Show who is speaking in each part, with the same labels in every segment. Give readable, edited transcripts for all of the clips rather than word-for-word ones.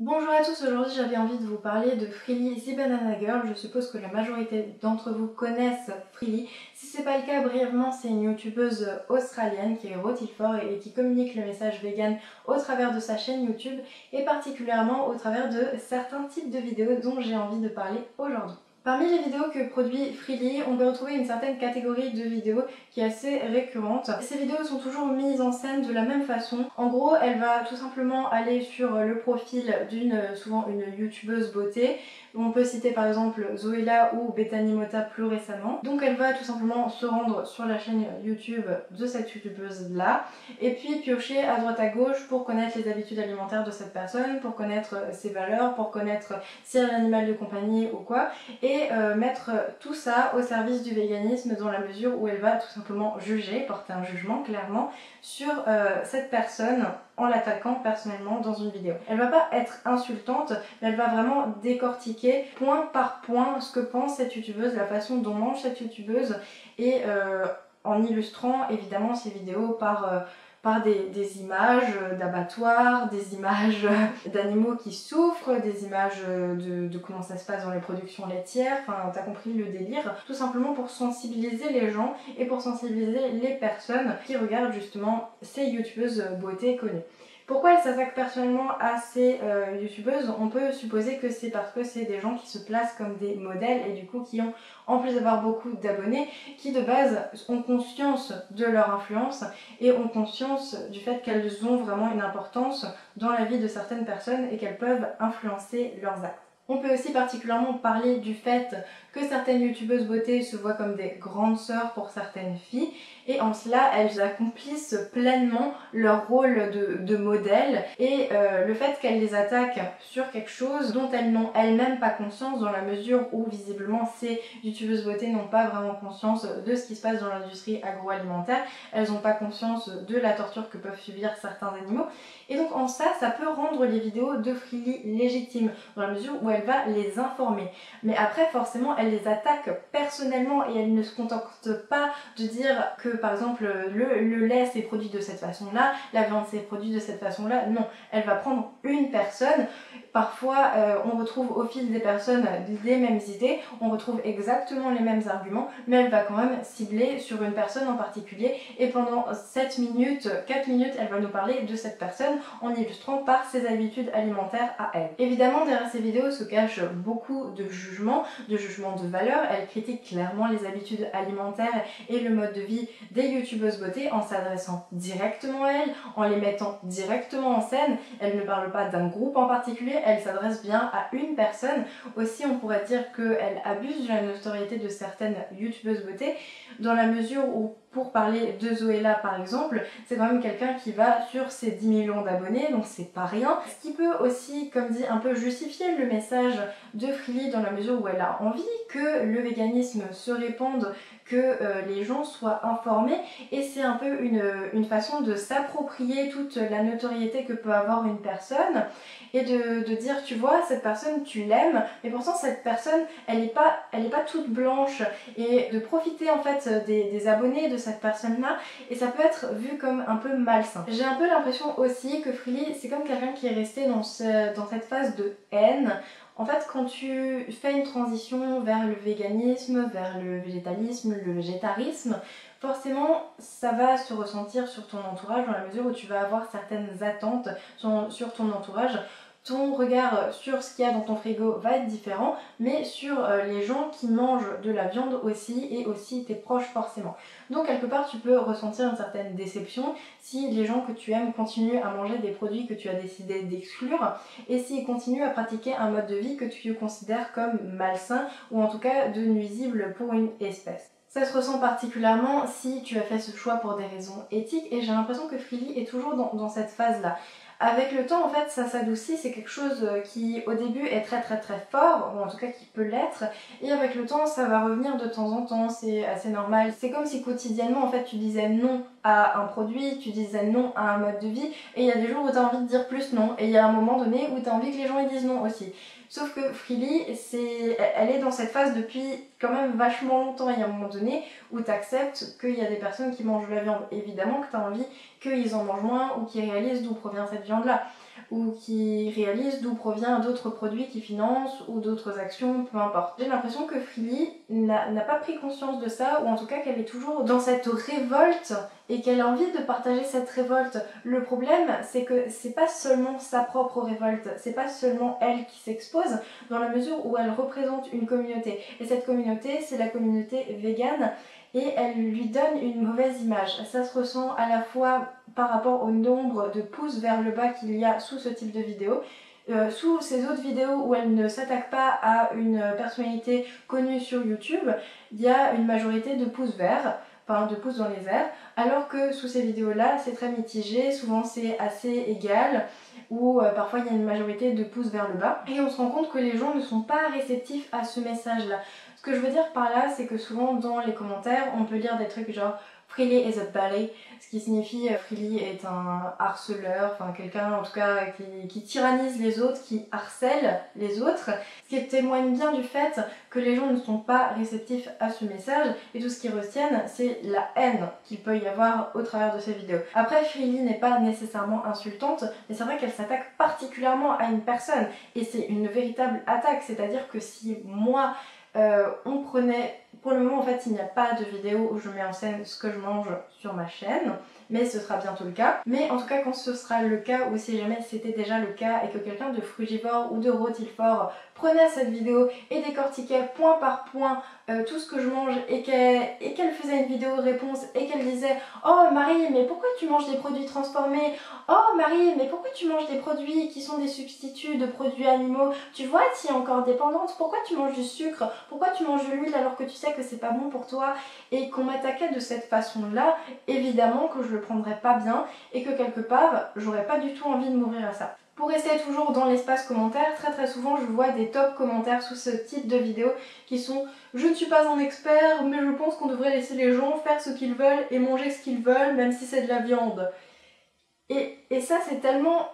Speaker 1: Bonjour à tous, aujourd'hui j'avais envie de vous parler de Freelie The Banana Girl. Je suppose que la majorité d'entre vous connaissent Freelie. Si c'est pas le cas, brièvement, c'est une youtubeuse australienne qui est rotifort et qui communique le message vegan au travers de sa chaîne YouTube et particulièrement au travers de certains types de vidéos dont j'ai envie de parler aujourd'hui. Parmi les vidéos que produit Freelie, on peut retrouver une certaine catégorie de vidéos qui est assez récurrente. Ces vidéos sont toujours mises en scène de la même façon. En gros, elle va tout simplement aller sur le profil souvent une youtubeuse beauté. On peut citer par exemple Zoéla ou Bethany Mota plus récemment. Donc elle va tout simplement se rendre sur la chaîne YouTube de cette youtubeuse là et puis piocher à droite à gauche pour connaître les habitudes alimentaires de cette personne, pour connaître ses valeurs, pour connaître si elle a un animal de compagnie ou quoi, et mettre tout ça au service du véganisme dans la mesure où elle va tout simplement juger, porter un jugement clairement sur cette personne en l'attaquant personnellement dans une vidéo. Elle va pas être insultante, mais elle va vraiment décortiquer point par point ce que pense cette youtubeuse, la façon dont mange cette youtubeuse et en illustrant évidemment ces vidéos par des images d'abattoirs, des images d'animaux qui souffrent, des images de comment ça se passe dans les productions laitières, enfin t'as compris le délire, tout simplement pour sensibiliser les gens et pour sensibiliser les personnes qui regardent justement ces youtubeuses beauté connues. Pourquoi elle s'attaque personnellement à ces youtubeuses? On peut supposer que c'est parce que c'est des gens qui se placent comme des modèles et du coup qui ont, en plus d'avoir beaucoup d'abonnés, qui de base ont conscience de leur influence et ont conscience du fait qu'elles ont vraiment une importance dans la vie de certaines personnes et qu'elles peuvent influencer leurs actes. On peut aussi particulièrement parler du fait que certaines youtubeuses beauté se voient comme des grandes sœurs pour certaines filles et en cela elles accomplissent pleinement leur rôle de modèle et le fait qu'elles les attaquent sur quelque chose dont elles n'ont elles-mêmes pas conscience dans la mesure où visiblement ces youtubeuses beauté n'ont pas vraiment conscience de ce qui se passe dans l'industrie agroalimentaire, elles n'ont pas conscience de la torture que peuvent subir certains animaux et donc en ça peut rendre les vidéos de Freelie légitimes dans la mesure où elle va les informer. Mais après forcément elle les attaque personnellement et elle ne se contente pas de dire que par exemple le lait s'est produit de cette façon là, la viande s'est produite de cette façon là, non, elle va prendre une personne, parfois on retrouve au fil des personnes les mêmes idées, on retrouve exactement les mêmes arguments, mais elle va quand même cibler sur une personne en particulier et pendant 7 minutes, 4 minutes elle va nous parler de cette personne en illustrant par ses habitudes alimentaires à elle. Évidemment derrière ces vidéos se cache beaucoup de jugements de valeur, elle critique clairement les habitudes alimentaires et le mode de vie des youtubeuses beauté en s'adressant directement à elles, en les mettant directement en scène. Elle ne parle pas d'un groupe en particulier, elle s'adresse bien à une personne. Aussi on pourrait dire qu'elle abuse de la notoriété de certaines youtubeuses beauté dans la mesure où, pour parler de Zoéla par exemple, c'est quand même quelqu'un qui va sur ses 10 millions d'abonnés, donc c'est pas rien. Ce qui peut aussi, comme dit, un peu justifier le message de Freelie dans la mesure où elle a envie que le véganisme se répande, que les gens soient informés, et c'est un peu une façon de s'approprier toute la notoriété que peut avoir une personne et de dire tu vois cette personne tu l'aimes mais pourtant cette personne elle est pas toute blanche, et de profiter en fait des abonnés de cette personne là, et ça peut être vu comme un peu malsain. J'ai un peu l'impression aussi que Freelie c'est comme quelqu'un qui est resté dans cette phase de haine. En fait, quand tu fais une transition vers le véganisme, vers le végétalisme, le végétarisme, forcément ça va se ressentir sur ton entourage dans la mesure où tu vas avoir certaines attentes sur ton entourage. Ton regard sur ce qu'il y a dans ton frigo va être différent, mais sur les gens qui mangent de la viande aussi, et aussi tes proches forcément. Donc quelque part tu peux ressentir une certaine déception si les gens que tu aimes continuent à manger des produits que tu as décidé d'exclure, et s'ils continuent à pratiquer un mode de vie que tu considères comme malsain, ou en tout cas de nuisible pour une espèce. Ça se ressent particulièrement si tu as fait ce choix pour des raisons éthiques, et j'ai l'impression que Freelie est toujours dans cette phase-là. Avec le temps, en fait, ça s'adoucit, c'est quelque chose qui, au début, est très fort, ou en tout cas qui peut l'être, et avec le temps, ça va revenir de temps en temps, c'est assez normal. C'est comme si quotidiennement, en fait, tu disais non à un produit, tu disais non à un mode de vie, et il y a des jours où tu as envie de dire plus non, et il y a un moment donné où tu as envie que les gens ils disent non aussi. Sauf que Freelie, elle est dans cette phase depuis quand même vachement longtemps. Il y a un moment donné où tu acceptes qu'il y a des personnes qui mangent de la viande. Évidemment que tu as envie qu'ils en mangent moins ou qu'ils réalisent d'où provient cette viande-là. ou qui réalise, d'où provient d'autres produits qui financent ou d'autres actions, peu importe. J'ai l'impression que Freely n'a pas pris conscience de ça, ou en tout cas qu'elle est toujours dans cette révolte et qu'elle a envie de partager cette révolte. Le problème, c'est que c'est pas seulement sa propre révolte, c'est pas seulement elle qui s'expose, dans la mesure où elle représente une communauté. Et cette communauté, c'est la communauté végane, et elle lui donne une mauvaise image. Ça se ressent à la fois par rapport au nombre de pouces vers le bas qu'il y a sous ce type de vidéo, sous ces autres vidéos où elle ne s'attaque pas à une personnalité connue sur YouTube, il y a une majorité de pouces verts, enfin de pouces dans les airs, alors que sous ces vidéos-là, c'est très mitigé, souvent c'est assez égal, ou parfois il y a une majorité de pouces vers le bas. Et on se rend compte que les gens ne sont pas réceptifs à ce message-là. Ce que je veux dire par là, c'est que souvent dans les commentaires, on peut lire des trucs genre Freely is a bully, ce qui signifie Freely est un harceleur, enfin quelqu'un en tout cas qui tyrannise les autres, qui harcèle les autres, ce qui témoigne bien du fait que les gens ne sont pas réceptifs à ce message et tout ce qu'ils retiennent c'est la haine qu'il peut y avoir au travers de ces vidéos. Après Freely n'est pas nécessairement insultante, mais c'est vrai qu'elle s'attaque particulièrement à une personne et c'est une véritable attaque, c'est-à-dire que si moi on prenait, pour le moment en fait il n'y a pas de vidéo où je mets en scène ce que je mange sur ma chaîne, mais ce sera bientôt le cas. Mais en tout cas quand ce sera le cas, ou si jamais c'était déjà le cas et que quelqu'un de frugivore ou de rotifort prenait cette vidéo et décortiquait point par point tout ce que je mange et qu'elle faisait une vidéo réponse et qu'elle disait oh Marie mais pourquoi tu manges des produits transformés, oh Marie mais pourquoi tu manges des produits qui sont des substituts de produits animaux, tu vois tu es encore dépendante, pourquoi tu manges du sucre, pourquoi tu manges de l'huile alors que tu sais que c'est pas bon pour toi, et qu'on m'attaquait de cette façon là, évidemment que je le prendrais pas bien et que quelque part j'aurais pas du tout envie de m'ouvrir à ça. Pour rester toujours dans l'espace commentaire, très souvent je vois des top commentaires sous ce type de vidéo qui sont je ne suis pas un expert mais je pense qu'on devrait laisser les gens faire ce qu'ils veulent et manger ce qu'ils veulent même si c'est de la viande. Et ça c'est tellement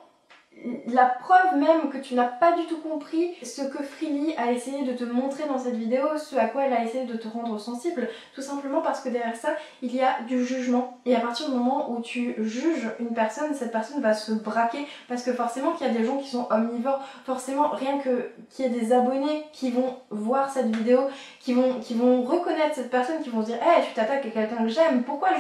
Speaker 1: la preuve même que tu n'as pas du tout compris ce que Freely a essayé de te montrer dans cette vidéo, ce à quoi elle a essayé de te rendre sensible, tout simplement parce que derrière ça, il y a du jugement. Et à partir du moment où tu juges une personne, cette personne va se braquer, parce que forcément qu'il y a des gens qui sont omnivores, forcément rien que qu'il y ait des abonnés qui vont voir cette vidéo, qui vont reconnaître cette personne, qui vont se dire hey, tu t'attaques à quelqu'un que j'aime, pourquoi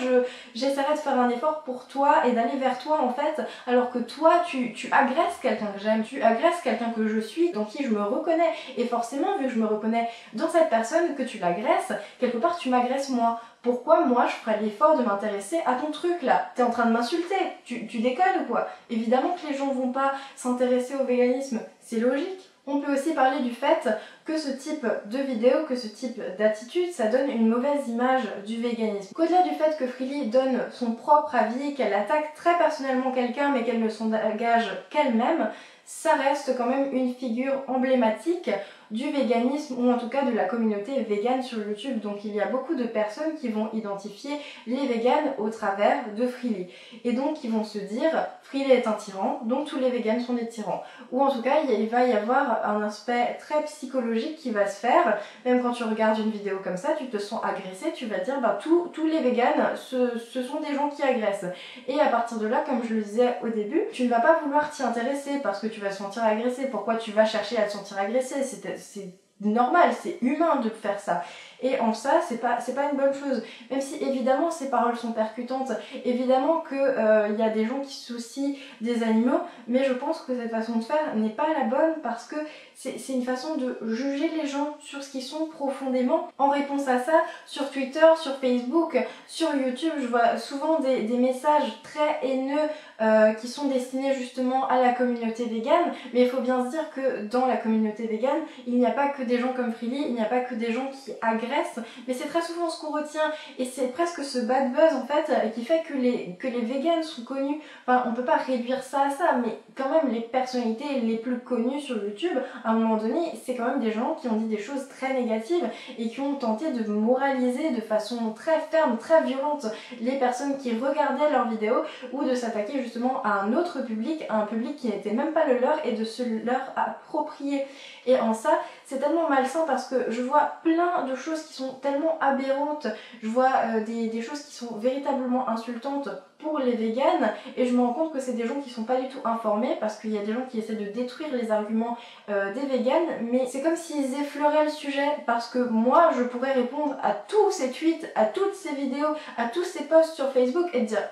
Speaker 1: j'essaierai de faire un effort pour toi et d'aller vers toi en fait, alors que toi tu agresses quelqu'un que j'aime, tu agresses quelqu'un que je suis, dans qui je me reconnais. Et forcément, vu que je me reconnais dans cette personne que tu l'agresses, quelque part tu m'agresses moi. Pourquoi moi je ferais l'effort de m'intéresser à ton truc là? T'es en train de m'insulter, tu déconnes ou quoi? Évidemment que les gens vont pas s'intéresser au véganisme, c'est logique. On peut aussi parler du fait que ce type de vidéo, que ce type d'attitude, ça donne une mauvaise image du véganisme. Qu'au-delà du fait que Freely donne son propre avis, qu'elle attaque très personnellement quelqu'un mais qu'elle ne s'engage qu'elle-même, ça reste quand même une figure emblématique du véganisme ou en tout cas de la communauté végane sur YouTube. Donc il y a beaucoup de personnes qui vont identifier les véganes au travers de Freely. Et donc ils vont se dire Freely est un tyran, donc tous les véganes sont des tyrans. Ou en tout cas il va y avoir un aspect très psychologique qui va se faire. Même quand tu regardes une vidéo comme ça, tu te sens agressé, tu vas dire bah tous les véganes ce sont des gens qui agressent. Et à partir de là, comme je le disais au début, tu ne vas pas vouloir t'y intéresser parce que tu vas te sentir agressé. Pourquoi tu vas chercher à te sentir agressé? C'est normal, c'est humain de faire ça. Et en ça, c'est pas une bonne chose. Même si évidemment ces paroles sont percutantes, évidemment qu'il y a des gens qui se soucient des animaux, mais je pense que cette façon de faire n'est pas la bonne parce que c'est une façon de juger les gens sur ce qu'ils sont profondément. En réponse à ça, sur Twitter, sur Facebook, sur YouTube, je vois souvent des messages très haineux qui sont destinés justement à la communauté végane, mais il faut bien se dire que dans la communauté végane, il n'y a pas que des gens comme Freely, il n'y a pas que des gens qui agressent, mais c'est très souvent ce qu'on retient et c'est presque ce bad buzz en fait qui fait que les véganes sont connus. Enfin, on peut pas réduire ça à ça, mais quand même les personnalités les plus connues sur YouTube, à un moment donné, c'est quand même des gens qui ont dit des choses très négatives et qui ont tenté de moraliser de façon très ferme, très violente les personnes qui regardaient leurs vidéos, ou de s'attaquer justement à un autre public, à un public qui n'était même pas le leur, et de se leur approprier. Et en ça, c'est tellement malsain parce que je vois plein de choses qui sont tellement aberrantes, je vois des choses qui sont véritablement insultantes pour les véganes, et je me rends compte que c'est des gens qui sont pas du tout informés, parce qu'il y a des gens qui essaient de détruire les arguments des véganes, mais c'est comme s'ils effleuraient le sujet, parce que moi je pourrais répondre à tous ces tweets, à toutes ces vidéos, à tous ces posts sur Facebook et te dire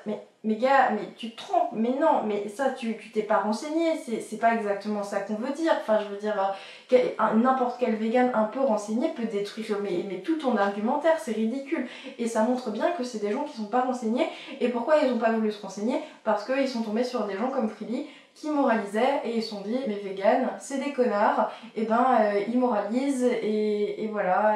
Speaker 1: mais gars, mais tu te trompes, mais non, mais ça tu t'es pas renseigné, c'est pas exactement ça qu'on veut dire. Enfin, je veux dire, n'importe quel vegan un peu renseigné peut détruire mais tout ton argumentaire, c'est ridicule. Et ça montre bien que c'est des gens qui sont pas renseignés. Et pourquoi ils ont pas voulu se renseigner? Parce qu'ils sont tombés sur des gens comme Freely qui moralisaient et ils se sont dit, mais vegan, c'est des connards, et ils moralisent et voilà.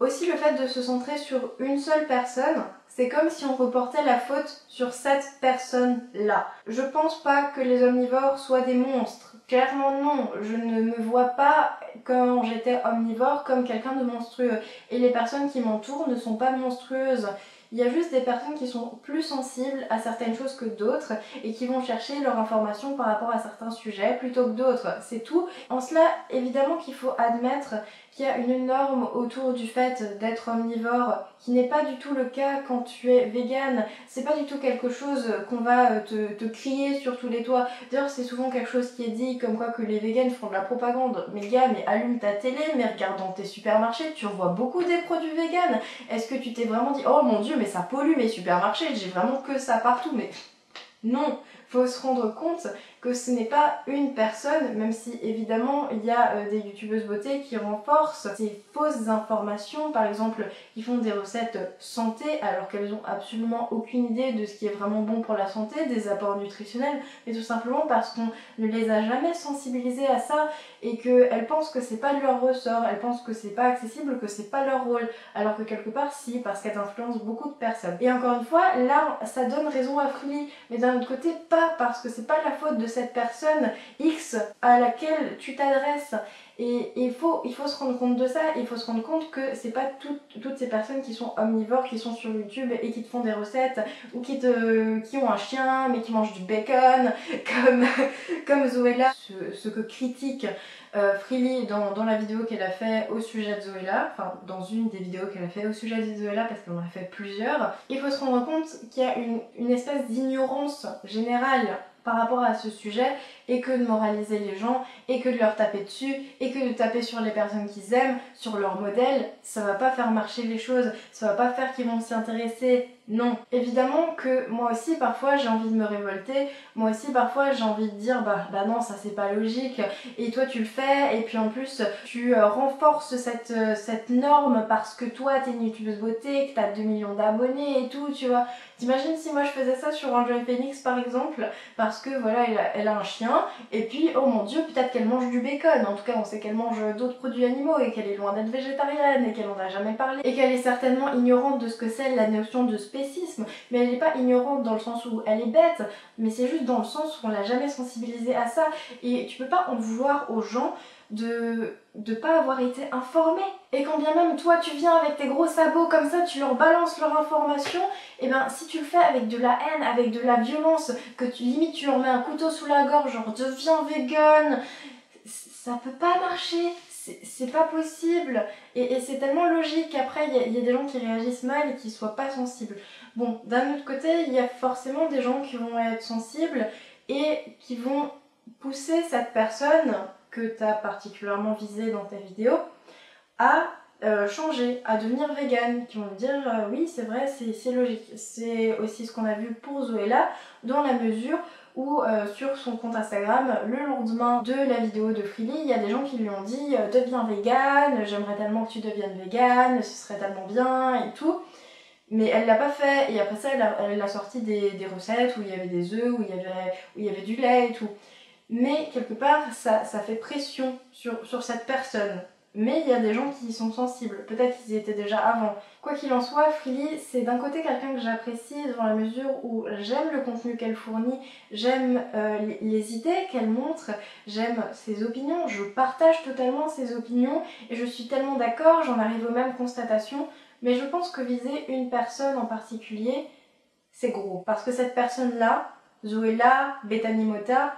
Speaker 1: Aussi, le fait de se centrer sur une seule personne, c'est comme si on reportait la faute sur cette personne-là. Je pense pas que les omnivores soient des monstres. Clairement non, je ne me vois pas quand j'étais omnivore comme quelqu'un de monstrueux. Et les personnes qui m'entourent ne sont pas monstrueuses. Il y a juste des personnes qui sont plus sensibles à certaines choses que d'autres et qui vont chercher leur information par rapport à certains sujets plutôt que d'autres. C'est tout. En cela, évidemment qu'il faut admettre qu'il y a une norme autour du fait d'être omnivore qui n'est pas du tout le cas quand tu es vegan. C'est pas du tout quelque chose qu'on va te crier sur tous les toits. D'ailleurs, c'est souvent quelque chose qui est dit comme quoi que les vegans font de la propagande. Mais gars, mais allume ta télé, mais regarde dans tes supermarchés, tu revois beaucoup des produits vegan. Est-ce que tu t'es vraiment dit, oh mon dieu, mais ça pollue mes supermarchés, j'ai vraiment que ça partout? Mais non, faut se rendre compte que ce n'est pas une personne, même si évidemment il y a des youtubeuses beauté qui renforcent ces fausses informations, par exemple qui font des recettes santé alors qu'elles ont absolument aucune idée de ce qui est vraiment bon pour la santé, des apports nutritionnels, mais tout simplement parce qu'on ne les a jamais sensibilisées à ça et qu'elles pensent que c'est pas de leur ressort, elles pensent que c'est pas accessible, que c'est pas leur rôle, alors que quelque part si, parce qu'elles influencent beaucoup de personnes. Et encore une fois, là ça donne raison à Freely, mais d'un autre côté pas, parce que c'est pas la faute de cette personne X à laquelle tu t'adresses. Et il faut se rendre compte de ça, il faut se rendre compte que c'est pas toutes ces personnes qui sont omnivores, qui sont sur YouTube et qui te font des recettes, ou qui ont un chien mais qui mangent du bacon, comme Zoéla, ce que critique Freely dans la vidéo qu'elle a fait au sujet de Zoéla, enfin dans une des vidéos qu'elle a fait au sujet de Zoéla parce qu'elle en a fait plusieurs. Il faut se rendre compte qu'il y a une espèce d'ignorance générale par rapport à ce sujet, et que de moraliser les gens, et que de leur taper dessus, et que de taper sur les personnes qu'ils aiment, sur leur modèle, ça va pas faire marcher les choses, ça va pas faire qu'ils vont s'y intéresser. Non. Évidemment que moi aussi parfois j'ai envie de me révolter, moi aussi parfois j'ai envie de dire bah non, ça c'est pas logique, et toi tu le fais, et puis en plus tu renforces cette norme parce que toi t'es une youtubeuse beauté, que t'as 2 millions d'abonnés et tout, tu vois. T'imagines si moi je faisais ça sur Enjoy Phoenix par exemple, parce que voilà, elle a un chien, et puis oh mon dieu, peut-être qu'elle mange du bacon, en tout cas on sait qu'elle mange d'autres produits animaux, et qu'elle est loin d'être végétarienne, et qu'elle en a jamais parlé, et qu'elle est certainement ignorante de ce que c'est la notion de spécisme, mais elle n'est pas ignorante dans le sens où elle est bête, mais c'est juste dans le sens où on l'a jamais sensibilisée à ça, et tu peux pas en vouloir aux gens de pas avoir été informés. Et quand bien même toi tu viens avec tes gros sabots comme ça, tu leur balances leur information, et ben si tu le fais avec de la haine, avec de la violence, que limite tu leur mets un couteau sous la gorge, genre deviens vegan, ça peut pas marcher, c'est pas possible. Et c'est tellement logique qu'après il y a des gens qui réagissent mal et qui soient pas sensibles. Bon, d'un autre côté, il y a forcément des gens qui vont être sensibles et qui vont pousser cette personne que tu as particulièrement visée dans ta vidéo à changer, à devenir vegan, qui vont me dire oui c'est vrai, c'est logique. C'est aussi ce qu'on a vu pour Zoéla, dans la mesure où sur son compte Instagram, le lendemain de la vidéo de Freely, il y a des gens qui lui ont dit deviens vegan, j'aimerais tellement que tu deviennes vegan, ce serait tellement bien et tout. Mais elle l'a pas fait, et après ça elle a sorti des recettes où il y avait des œufs, où il y avait du lait et tout. Mais quelque part ça fait pression sur cette personne. Mais il y a des gens qui y sont sensibles, peut-être qu'ils y étaient déjà avant. Quoi qu'il en soit, Freely, c'est d'un côté quelqu'un que j'apprécie dans la mesure où j'aime le contenu qu'elle fournit, j'aime les idées qu'elle montre, j'aime ses opinions, je partage totalement ses opinions, et je suis tellement d'accord, j'en arrive aux mêmes constatations, mais je pense que viser une personne en particulier, c'est gros. Parce que cette personne-là, Zoéla, Bethany Mota,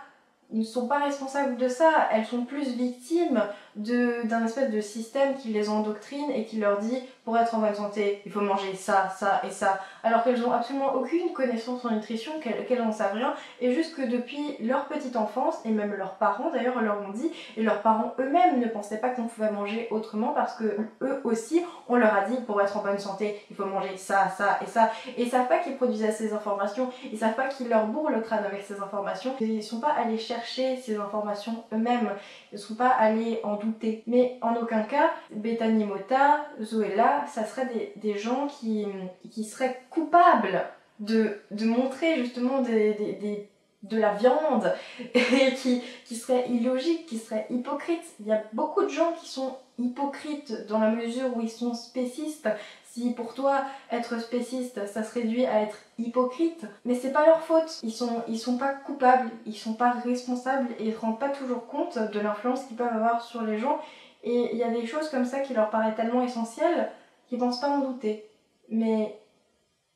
Speaker 1: ne sont pas responsables de ça, elles sont plus victimes d'un espèce de système qui les endoctrine et qui leur dit pour être en bonne santé, il faut manger ça, ça et ça, alors qu'elles ont absolument aucune connaissance en nutrition, qu'elles n'en savent rien, et juste que depuis leur petite enfance, et même leurs parents d'ailleurs leur ont dit, et leurs parents eux-mêmes ne pensaient pas qu'on pouvait manger autrement, parce que eux aussi, on leur a dit, pour être en bonne santé, il faut manger ça, ça et ça, et ils savent pas qu'ils produisaient ces informations, ils savent pas qu'ils leur bourrent le crâne avec ces informations, ils sont pas allés chercher ces informations eux-mêmes, ils sont pas allés en douter. Mais en aucun cas, Bethany Mota, Zoella, ça serait des gens qui seraient coupables de montrer justement de la viande et qui seraient illogiques, qui seraient hypocrites. Il y a beaucoup de gens qui sont hypocrites dans la mesure où ils sont spécistes. Si pour toi être spéciste ça se réduit à être hypocrite, mais c'est pas leur faute, ils sont pas coupables, ils sont pas responsables et ils se rendent pas toujours compte de l'influence qu'ils peuvent avoir sur les gens, et il y a des choses comme ça qui leur paraissent tellement essentielles qu'ils pensent pas en douter. Mais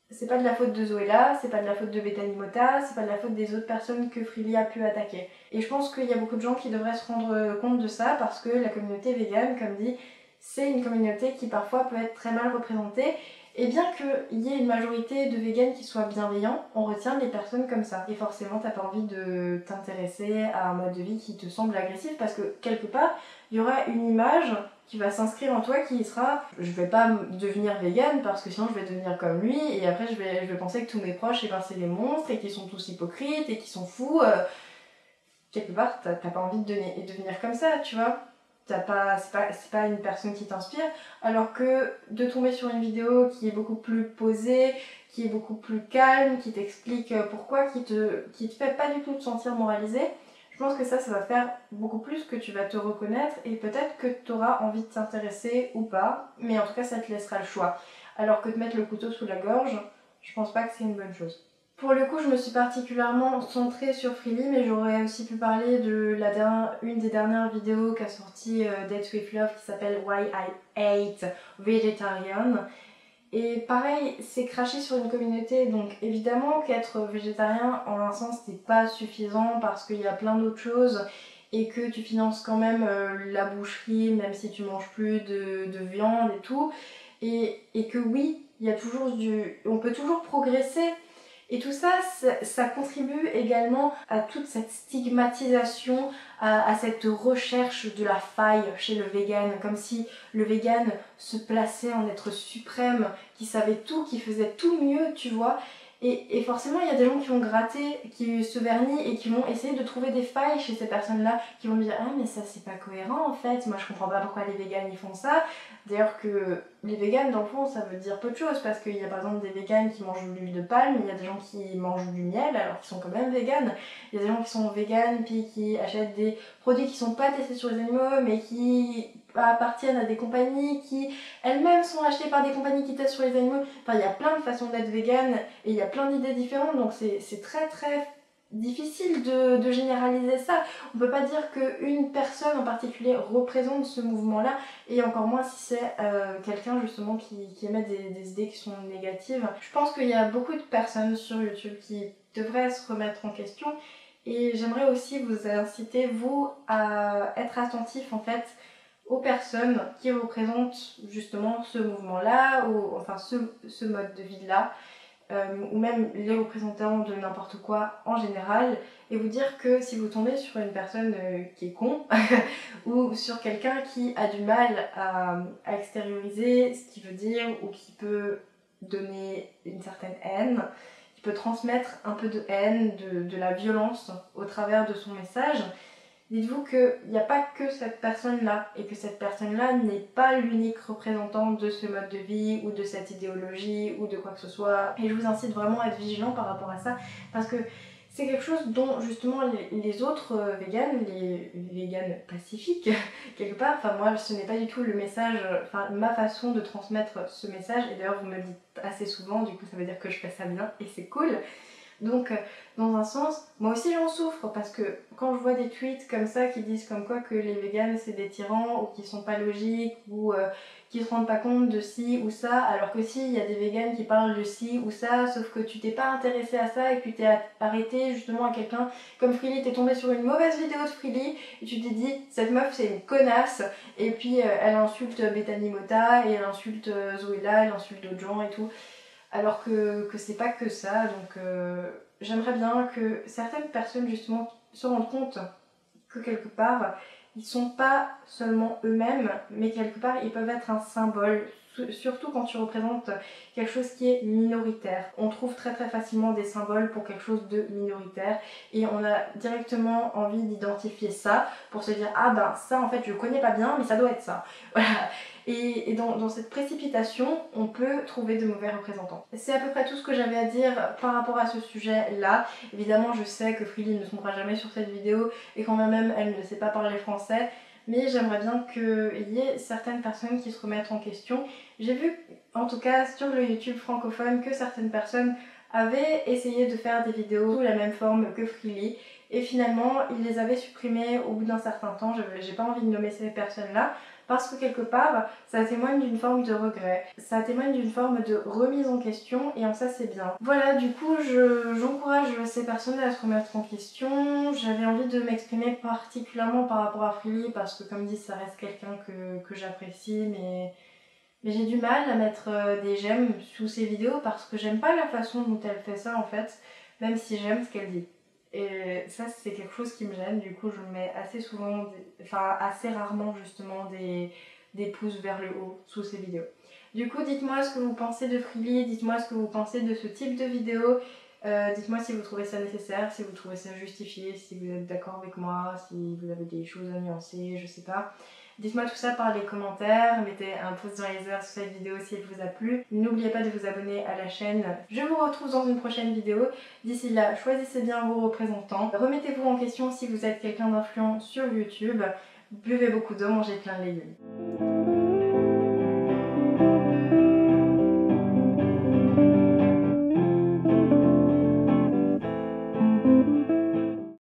Speaker 1: c'est pas de la faute de Zoella, c'est pas de la faute de Bethany Mota, c'est pas de la faute des autres personnes que Freely a pu attaquer. Et je pense qu'il y a beaucoup de gens qui devraient se rendre compte de ça, parce que la communauté végane, comme dit, c'est une communauté qui parfois peut être très mal représentée, et bien qu'il y ait une majorité de véganes qui soient bienveillants, on retient les personnes comme ça. Et forcément t'as pas envie de t'intéresser à un mode de vie qui te semble agressif, parce que quelque part, il y aura une image qui va s'inscrire en toi qui sera je vais pas devenir végane parce que sinon je vais devenir comme lui, et après je vais penser que tous mes proches c'est des monstres et qu'ils sont tous hypocrites et qu'ils sont fous. Quelque part t'as pas envie de devenir comme ça, tu vois. C'est pas une personne qui t'inspire, alors que de tomber sur une vidéo qui est beaucoup plus posée, qui est beaucoup plus calme, qui t'explique pourquoi, qui te fait pas du tout te sentir moralisé, je pense que ça va faire beaucoup plus que tu vas te reconnaître, et peut-être que tu auras envie de t'intéresser ou pas, mais en tout cas ça te laissera le choix. Alors que de mettre le couteau sous la gorge, je pense pas que c'est une bonne chose. Pour le coup, je me suis particulièrement centrée sur Freely, mais j'aurais aussi pu parler de une des dernières vidéos qu'a sorti Date with Love qui s'appelle Why I Hate Vegetarian. Et pareil, c'est cracher sur une communauté, donc évidemment qu'être végétarien en un sens c'est pas suffisant parce qu'il y a plein d'autres choses et que tu finances quand même la boucherie même si tu manges plus de viande et tout, et que oui, il y a toujours on peut toujours progresser. Et tout ça, ça contribue également à toute cette stigmatisation, à cette recherche de la faille chez le vegan, comme si le vegan se plaçait en être suprême, qui savait tout, qui faisait tout mieux, tu vois. Et forcément, il y a des gens qui vont gratter ce vernis et qui vont essayer de trouver des failles chez ces personnes-là, qui vont me dire « Ah mais ça c'est pas cohérent en fait, moi je comprends pas pourquoi les véganes ils font ça ». D'ailleurs que les véganes dans le fond ça veut dire peu de choses, parce qu'il y a par exemple des véganes qui mangent de l'huile de palme, il y a des gens qui mangent du miel alors qu'ils sont quand même véganes, il y a des gens qui sont véganes puis qui achètent des produits qui sont pas testés sur les animaux mais qui appartiennent à des compagnies qui elles-mêmes sont achetées par des compagnies qui testent sur les animaux. Enfin il y a plein de façons d'être végane et il y a plein d'idées différentes, donc c'est très très difficile de généraliser ça. On peut pas dire qu'une personne en particulier représente ce mouvement-là, et encore moins si c'est quelqu'un justement qui émet des idées qui sont négatives. Je pense qu'il y a beaucoup de personnes sur YouTube qui devraient se remettre en question, et j'aimerais aussi vous inciter, vous, à être attentifs en fait aux personnes qui représentent justement ce mouvement-là, ou enfin ce mode de vie-là, ou même les représentants de n'importe quoi en général, et vous dire que si vous tombez sur une personne qui est con ou sur quelqu'un qui a du mal à extérioriser ce qu'il veut dire, ou qui peut donner une certaine haine, qui peut transmettre un peu de haine, de la violence au travers de son message, dites-vous qu'il n'y a pas que cette personne-là, et que cette personne-là n'est pas l'unique représentant de ce mode de vie ou de cette idéologie ou de quoi que ce soit. Et je vous incite vraiment à être vigilant par rapport à ça, parce que c'est quelque chose dont justement les autres véganes, les véganes pacifiques, quelque part, enfin moi ce n'est pas du tout le message, enfin ma façon de transmettre ce message, et d'ailleurs vous me le dites assez souvent, du coup ça veut dire que je fais ça bien et c'est cool. Donc dans un sens, moi aussi j'en souffre parce que quand je vois des tweets comme ça qui disent comme quoi que les véganes c'est des tyrans ou qui sont pas logiques ou qui se rendent pas compte de ci ou ça, alors que si, il y a des véganes qui parlent de ci ou ça, sauf que tu t'es pas intéressé à ça et que tu t'es arrêté justement à quelqu'un comme Freelie, t'es tombé sur une mauvaise vidéo de Freelie et tu t'es dit cette meuf c'est une connasse et puis elle insulte Bethany Mota et elle insulte Zoéla, elle insulte d'autres gens et tout. Alors que c'est pas que ça, donc j'aimerais bien que certaines personnes justement se rendent compte que quelque part ils sont pas seulement eux-mêmes, mais quelque part ils peuvent être un symbole, surtout quand tu représentes quelque chose qui est minoritaire. On trouve très très facilement des symboles pour quelque chose de minoritaire et on a directement envie d'identifier ça pour se dire ah ben ça en fait je connais pas bien mais ça doit être ça. Voilà. Et dans cette précipitation, on peut trouver de mauvais représentants. C'est à peu près tout ce que j'avais à dire par rapport à ce sujet-là. Évidemment, je sais que Freelie ne tombera jamais sur cette vidéo et quand même elle ne sait pas parler français, mais j'aimerais bien qu'il y ait certaines personnes qui se remettent en question. J'ai vu, en tout cas sur le YouTube francophone, que certaines personnes avaient essayé de faire des vidéos sous la même forme que Freelie et finalement ils les avaient supprimées au bout d'un certain temps. J'ai pas envie de nommer ces personnes-là parce que quelque part ça témoigne d'une forme de regret, ça témoigne d'une forme de remise en question et en ça c'est bien. Voilà, du coup j'encourage ces personnes à se remettre en question. J'avais envie de m'exprimer particulièrement par rapport à Freelie parce que comme dit ça reste quelqu'un que j'apprécie mais j'ai du mal à mettre des j'aime sous ses vidéos parce que j'aime pas la façon dont elle fait ça en fait, même si j'aime ce qu'elle dit. Et ça c'est quelque chose qui me gêne, du coup je mets assez souvent, enfin assez rarement justement des pouces vers le haut sous ces vidéos. Du coup dites-moi ce que vous pensez de Freelie, dites-moi ce que vous pensez de ce type de vidéo, dites-moi si vous trouvez ça nécessaire, si vous trouvez ça justifié, si vous êtes d'accord avec moi, si vous avez des choses à nuancer, je sais pas. Dites-moi tout ça par les commentaires, mettez un pouce dans les airs sur cette vidéo si elle vous a plu. N'oubliez pas de vous abonner à la chaîne. Je vous retrouve dans une prochaine vidéo. D'ici là, choisissez bien vos représentants. Remettez-vous en question si vous êtes quelqu'un d'influent sur YouTube. Buvez beaucoup d'eau, mangez plein de légumes.